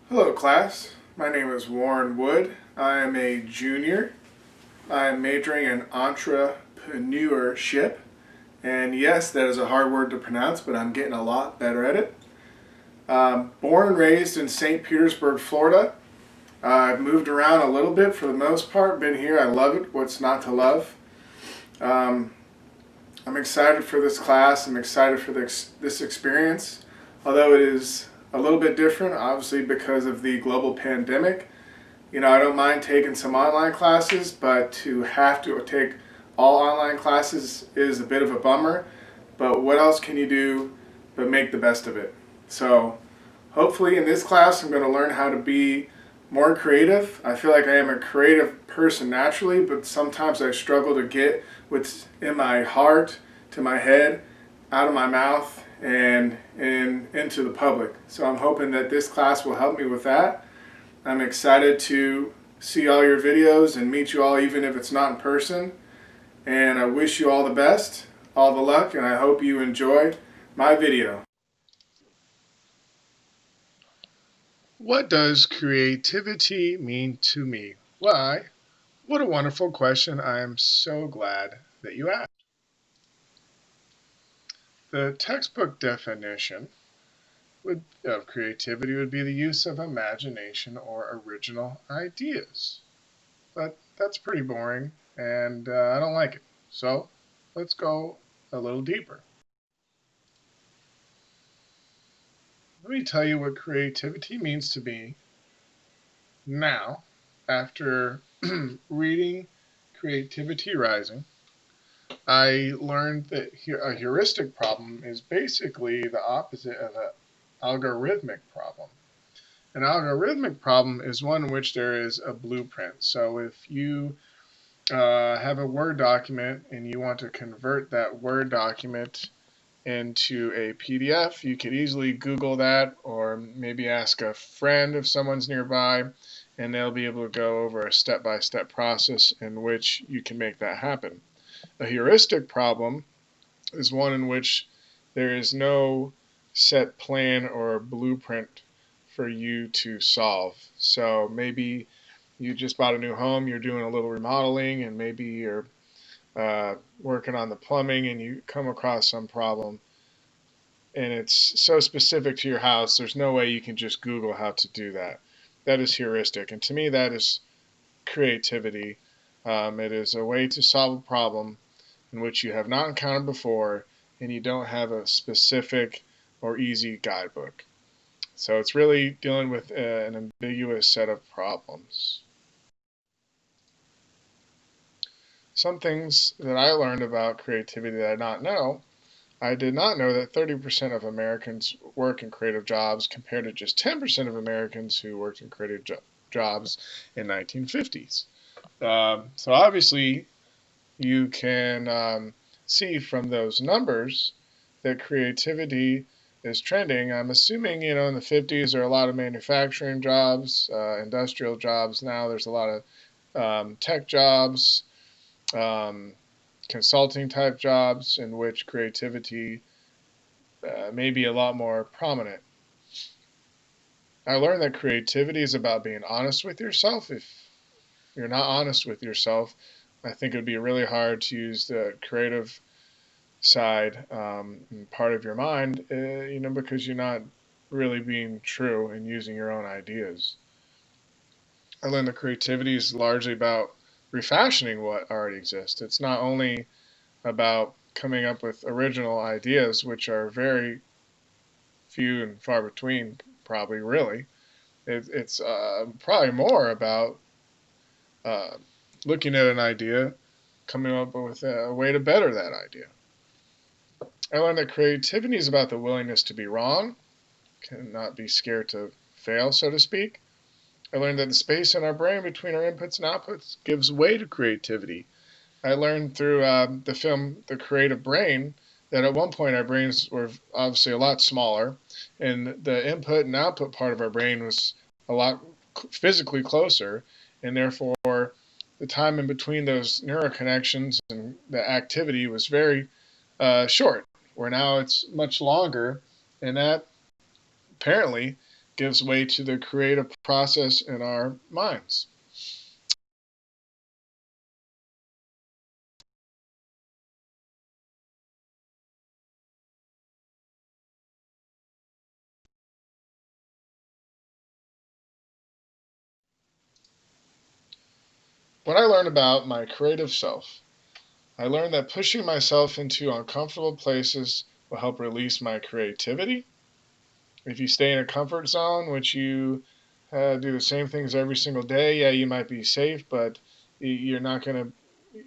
Hello class, my name is Warren Wood. I am a junior. I am majoring in entrepreneurship. And yes, that is a hard word to pronounce, but I'm getting a lot better at it. Born and raised in St. Petersburg, Florida. I've moved around a little bit for the most part, been here, I love it, what's not to love. Um, I'm excited for this class, I'm excited for this experience, although it is a little bit different, obviously because of the global pandemic. I don't mind taking some online classes, but to have to take all online classes is a bit of a bummer. But what else can you do but make the best of it? So hopefully in this class I'm going to learn how to be more creative. I feel like I am a creative person naturally, but sometimes I struggle to get what's in my heart to my head, out of my mouth, and into the public. So I'm hoping that this class will help me with that. I'm excited to see all your videos and meet you all, even if it's not in person. And I wish you all the best, all the luck, and I hope you enjoy my video. What does creativity mean to me? Why? What a wonderful question. I am so glad that you asked. The textbook definition of creativity would be the use of imagination or original ideas. But that's pretty boring, and I don't like it. So let's go a little deeper. Let me tell you what creativity means to me now after reading Creativity Rising. I learned that a heuristic problem is basically the opposite of an algorithmic problem. An algorithmic problem is one in which there is a blueprint. So if you have a Word document and you want to convert that Word document into a PDF, you could easily Google that or maybe ask a friend if someone's nearby, and they'll be able to go over a step-by-step process in which you can make that happen. A heuristic problem is one in which there is no set plan or blueprint for you to solve. So maybe you just bought a new home, you're doing a little remodeling, and maybe you're working on the plumbing and you come across some problem and it's so specific to your house, there's no way you can just Google how to do that. That is heuristic. And to me, that is creativity. It is a way to solve a problem in which you have not encountered before and you don't have a specific or easy guidebook. So it's really dealing with an ambiguous set of problems. Some things that I learned about creativity that I did not know. I did not know that 30% of Americans work in creative jobs compared to just 10% of Americans who worked in creative jobs in 1950s. So obviously you can see from those numbers that creativity is trending. I'm assuming, in the 50s there are a lot of manufacturing jobs, industrial jobs. Now there's a lot of tech jobs, um, consulting type jobs in which creativity may be a lot more prominent. I learned that creativity is about being honest with yourself. If you're not honest with yourself, I think it would be really hard to use the creative side, part of your mind, because you're not really being true and using your own ideas. I learned that creativity is largely about refashioning what already exists. It's not only about coming up with original ideas, which are very few and far between, probably really. It's probably more about uh, looking at an idea, coming up with a way to better that idea. I learned that creativity is about the willingness to be wrong, cannot be scared to fail, so to speak. I learned that the space in our brain between our inputs and outputs gives way to creativity. I learned through the film The Creative Brain that at one point our brains were obviously a lot smaller, and the input and output part of our brain was a lot physically closer, and therefore the time in between those neural connections and the activity was very short, where now it's much longer, and that apparently gives way to the creative process in our minds. What I learned about my creative self, I learned that pushing myself into uncomfortable places will help release my creativity. If you stay in a comfort zone, which you do the same things every single day, yeah, you might be safe, but you're not going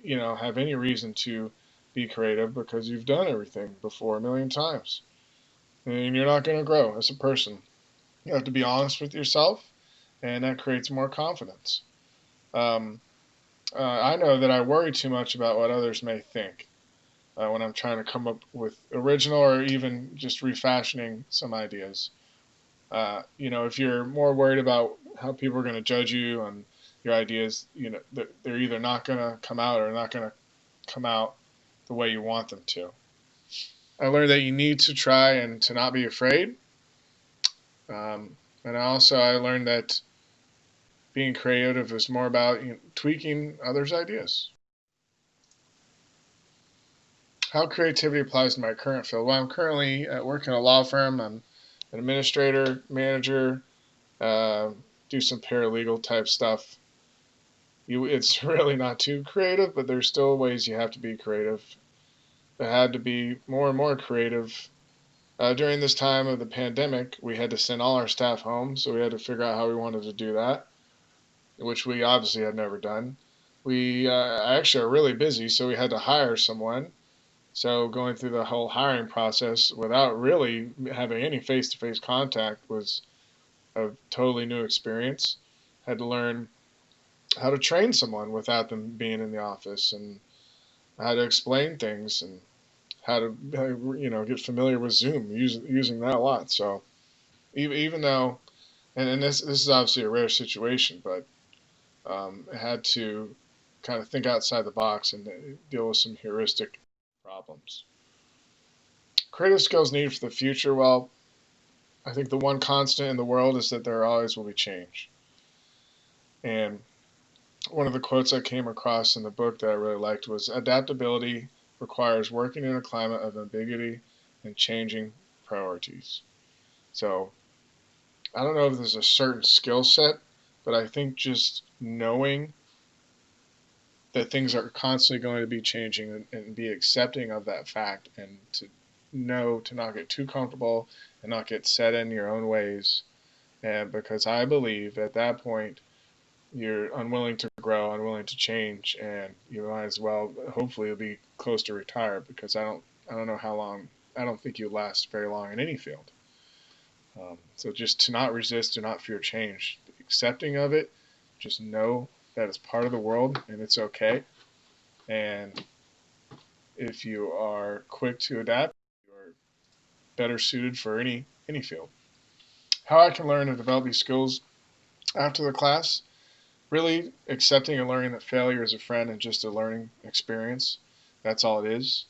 to, have any reason to be creative because you've done everything before a million times, and you're not going to grow as a person. You have to be honest with yourself, and that creates more confidence. Um, I know that I worry too much about what others may think when I'm trying to come up with original or even just refashioning some ideas. If you're more worried about how people are going to judge you on your ideas, they're either not going to come out or not going to come out the way you want them to. I learned that you need to try and to not be afraid. And I learned that being creative is more about tweaking others' ideas. How creativity applies to my current field. Well, I'm currently working in a law firm. I'm an administrator, manager, uh, do some paralegal type stuff. It's really not too creative, but there's still ways you have to be creative. I had to be more and more creative. During this time of the pandemic, we had to send all our staff home, so we had to figure out how we wanted to do that, which we obviously had never done. We actually are really busy, so we had to hire someone. So going through the whole hiring process without really having any face-to-face contact was a totally new experience. Had to learn how to train someone without them being in the office, and how to explain things, and how to get familiar with Zoom, using that a lot. So even though, and this is obviously a rare situation, but I had to kind of think outside the box and deal with some heuristic problems. Creative skills needed for the future. Well, I think the one constant in the world is that there always will be change. And one of the quotes I came across in the book that I really liked was, adaptability requires working in a climate of ambiguity and changing priorities. So I don't know if there's a certain skill set, but I think just knowing that things are constantly going to be changing, and be accepting of that fact, and to know to not get too comfortable and not get set in your own ways. And because I believe at that point you're unwilling to grow, unwilling to change, and you might as well hopefully be close to retire, because I don't know how long. I don't think you last very long in any field. So just to not resist, to not fear change, accepting of it, just know that it's part of the world and it's okay. And if you are quick to adapt, you're better suited for any field. How I can learn and develop these skills after the class, really accepting and learning that failure is a friend and just a learning experience. That's all it is.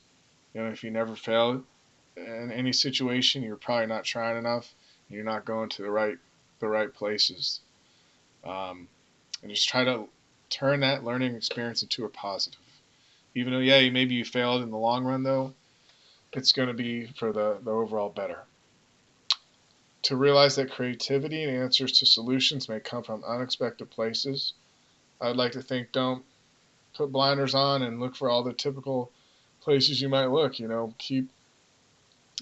If you never fail in any situation, you're probably not trying enough. You're not going to the right places. Um, and just try to turn that learning experience into a positive. Even though, yeah, maybe you failed in the long run, though, it's going to be for the overall better. To realize that creativity and answers to solutions may come from unexpected places. I'd like to think, don't put blinders on and look for all the typical places you might look. Keep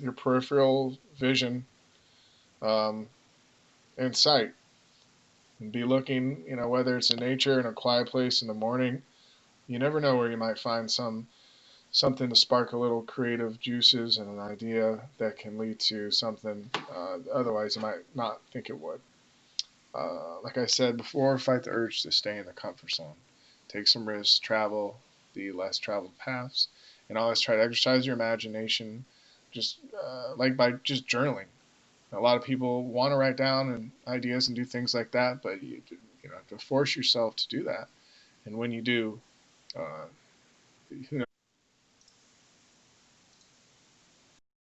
your peripheral vision um, in sight, and be looking, whether it's in nature, in a quiet place in the morning. You never know where you might find something to spark a little creative juices and an idea that can lead to something otherwise you might not think it would. Like I said before, fight the urge to stay in the comfort zone. Take some risks, travel the less traveled paths, and always try to exercise your imagination, just like by just journaling. A lot of people want to write down ideas and do things like that, but you have to force yourself to do that. And when you do, uh, who knows?